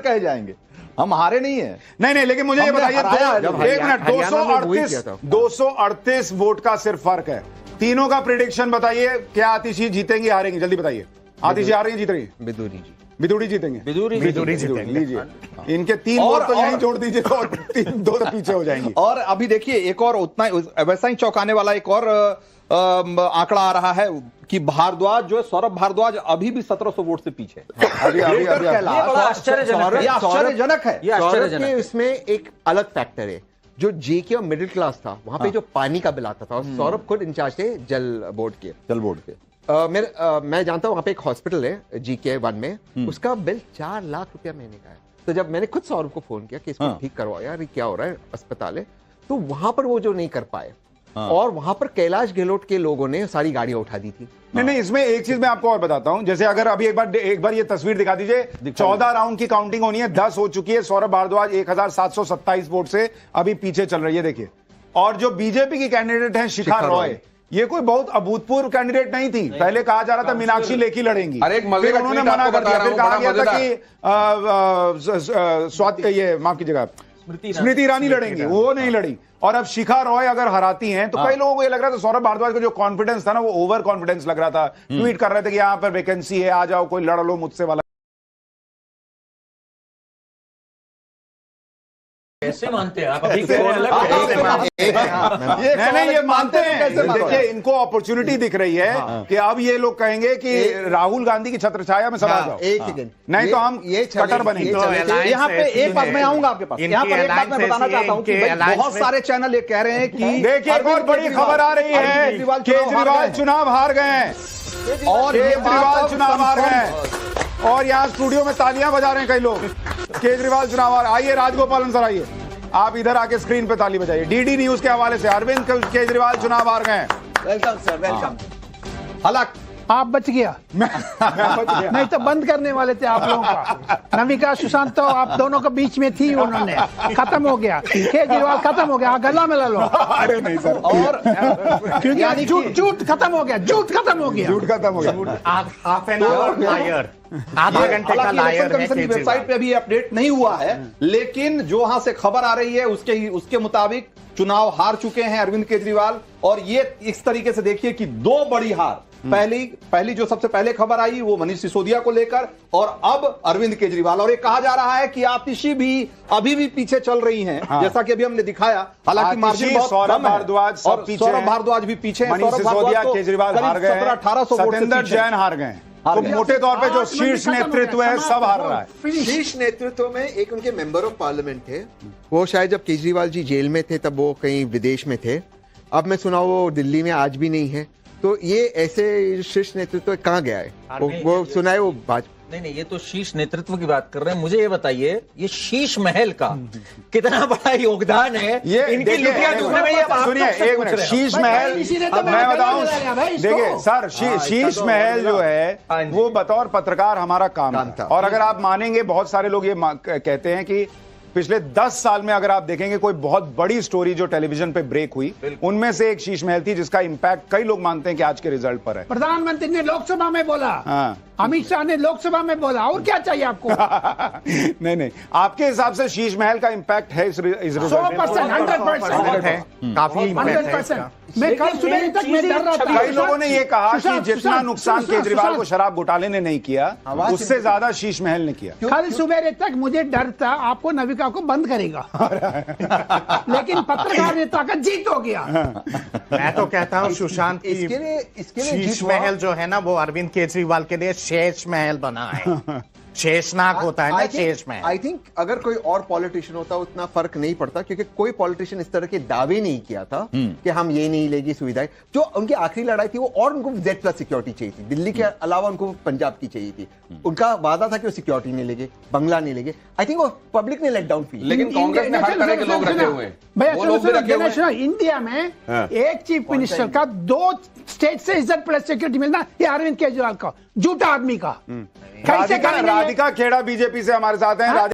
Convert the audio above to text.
कहे जाएंगे, हम हारे नहीं है। नहीं, लेकिन मुझे ये बताइए, एक मिनट, 238 वोट का सिर्फ फर्क है। तीनों का प्रिडिक्शन बताइए, क्या आतिशी जीतेंगी हारेंगी? जल्दी बताइए। आतिशी हारेंगी, जीतेंगी? बिदुड़ी जीतेंगे। बिदुड़ी जीतेंगे। लीजिए, इनके 3 वोट तो यहीं जोड़ दीजिए तो 2 तो पीछे हो जाएंगी। और अभी देखिए, एक और उतना वैसा ही चौंकाने वाला एक और आंकड़ा आ रहा है कि भारद्वाज जो है, सौरभ भारद्वाज अभी भी 1700 वोट से पीछे। अभी आश्चर्यजनक है। इसमें एक अलग फैक्टर है, जो जेके और मिडिल क्लास था, वहां पे जो पानी का बिल आता था, और सौरभ खुद इंचार्ज थे जल बोर्ड के। मैं जानता हूँ वहां पे एक हॉस्पिटल है जीके 1 में, उसका बिल 4 लाख रुपया महीने का है। तो जब मैंने खुद सौरभ को फोन किया कि इसको ठीक करवाओ यार, ये क्या हो रहा है, अस्पताल है, तो वहां पर वो जो नहीं कर पाए, और वहां पर कैलाश गहलोत के लोगों ने सारी गाड़ियां उठा दी थी। नहीं, इसमें एक चीज मैं आपको और बताता हूं। जैसे अगर अभी एक बार ये तस्वीर दिखा दीजिए, 14 राउंड की काउंटिंग होनी है, 10 हो चुकी है। सौरभ भारद्वाज 1727 वोट से अभी पीछे चल रही है, देखिए। और जो बीजेपी की कैंडिडेट है शिखा रॉय, ये कोई बहुत अभूतपूर्व कैंडिडेट नहीं थी। पहले कहा जा रहा था मीनाक्षी लेखी लड़ेंगी, फिर उन्होंने मना कर दिया। फिर कहा गया था कि ये माफ कीजिएगा, स्मृति ईरानी लड़ेंगी, वो नहीं लड़ी। और अब शिखा रॉय अगर हराती हैं तो कई लोगों को ये लग रहा था, सौरभ भारद्वाज का जो कॉन्फिडेंस था ना, वो ओवर कॉन्फिडेंस लग रहा था। ट्वीट कर रहे थे कि यहां पर वैकेंसी है, आ जाओ, कोई लड़ लो मुझसे वाला। कैसे मानते हैं आप? अभी नहीं, ये मानते हैं। देखिए, इनको अपॉर्चुनिटी दिख रही है कि अब ये लोग कहेंगे कि राहुल गांधी की छत्रछाया में सब आ जाओ, नहीं तो हम कटर बनेंगे। यहाँ पे एक बात मैं आऊंगा आपके पास, यहाँ पर एक बात मैं बताना चाहता हूँ कि बहुत सारे चैनल ये कह रहे हैं कि देखिए, एक और बड़ी खबर आ रही है, केजरीवाल चुनाव हार गए हैं, और केजरीवाल चुनाव हार गए हैं। और यहाँ स्टूडियो में तालियां बजा रहे हैं कई लोग, केजरीवाल चुनाव हार। आइए राजगोपालन सर, आइए आप इधर आके स्क्रीन पे ताली बजाइए। डीडी न्यूज के हवाले से, अरविंद केजरीवाल चुनाव हार गए। Welcome sir, welcome. हालांकि आप बच गया, नहीं तो बंद करने वाले थे आप लोगों का। नविका सुशांत तो आप दोनों के बीच में थी, उन्होंने खत्म हो गया। केजरीवाल खत्म हो गया, गला में ला लो। अरे नहीं सर, और क्योंकि झूठ खत्म हो गया, झूठ खत्म हो गया, झूठ खत्म हो गया। हाफ एन आवर लायर, आधा घंटे का लायर है। कमीशन की वेबसाइट पे अभी अपडेट नहीं हुआ है, लेकिन जो वहां से खबर आ रही है उसके मुताबिक चुनाव हार चुके हैं अरविंद केजरीवाल। और ये इस तरीके से देखिए कि 2 बड़ी हार, पहली जो सबसे पहले खबर आई वो मनीष सिसोदिया को लेकर, और अब अरविंद केजरीवाल। और ये कहा जा रहा है कि आतिशी भी अभी भी पीछे चल रही हैं, जैसा कि अभी हमने दिखाया। हालांकि मार्जिन बहुत सौरभ कम है, भारद्वाज और सौरभ भारद्वाज भी पीछे हैं। मनीष सिसोदिया, केजरीवाल हार गए, 1700-1800 वोट से सत्येंद्र पीछे जैन हार गए। तो मोटे तौर पे जो शीर्ष नेतृत्व है सब हार रहा है। शीर्ष नेतृत्व में एक उनके मेंबर ऑफ पार्लियामेंट थे, वो शायद जब केजरीवाल जी जेल में थे तब वो कहीं विदेश में थे। अब मैं सुना वो दिल्ली में आज भी नहीं है। तो ये ऐसे शीर्ष नेतृत्व कहाँ गया है? वो सुना है वो भाजपा। नहीं, ये तो शीर्ष नेतृत्व की बात कर रहे हैं। मुझे ये बताइए, ये शीश महल का कितना बड़ा योगदान है ये इनकी लुटिया डूबने में? ये सुनिए एक मिनट, शीश महल मैं बताऊं, देखिए सर, शीश महल जो है वो बतौर पत्रकार हमारा काम था। और अगर आप मानेंगे, बहुत सारे लोग ये कहते हैं कि पिछले 10 साल में अगर आप देखेंगे कोई बहुत बड़ी स्टोरी जो टेलीविजन पे ब्रेक हुई, उनमें से एक शीश महल थी, जिसका इंपैक्ट कई लोग मानते हैं कि आज के रिजल्ट पर है। प्रधानमंत्री ने लोकसभा में बोला, अमित शाह ने लोकसभा में बोला, और क्या चाहिए आपको? नहीं, आपके हिसाब से शीश महल का इंपैक्ट है इस रिजल्ट? 100%, 100% है, काफी 100%। मैं कल सुबह तक मैं डर रहा था। कई लोगों ने ये कहा कि जितना नुकसान केजरीवाल को शराब घोटाले ने नहीं किया, उससे ज्यादा शीश महल ने किया। कल सुबह तक मुझे डर था आपको नविका को बंद करेगा, लेकिन पत्रकार नेता का जीत हो गया। मैं तो कहता हूँ सुशांत की शीश महल जो है ना, वो अरविंद केजरीवाल के लिए शेष महल बना है। शेषनाग होता है ना, शेष महल। आई थिंक अगर कोई और पॉलिटिशियन होता उतना फर्क नहीं पड़ता, क्योंकि कोई पॉलिटिशियन इस तरह के दावे नहीं किया था कि हम ये नहीं लेगी सुविधाएं। जो उनकी आखिरी लड़ाई थी वो, और उनको Z+ सिक्योरिटी चाहिए थी, दिल्ली के अलावा उनको पंजाब की चाहिए थी। उनका वादा था कि वो सिक्योरिटी नहीं लेंगे, बंगला नहीं लेंगे। आई थिंक वो पब्लिक ने लेट डाउन फील। लेकिन कांग्रेस में हर तरह के लोग रखे हुए हैं, वो लोग भी रखे हुए हैं। इंडिया में एक चीफ मिनिस्टर का 2 स्टेट से Z+ सिक्योरिटी मिलना, ये अरविंद केजरीवाल का, झूठा आदमी का। राधिका खेड़ा बीजेपी से हमारे साथ हैं।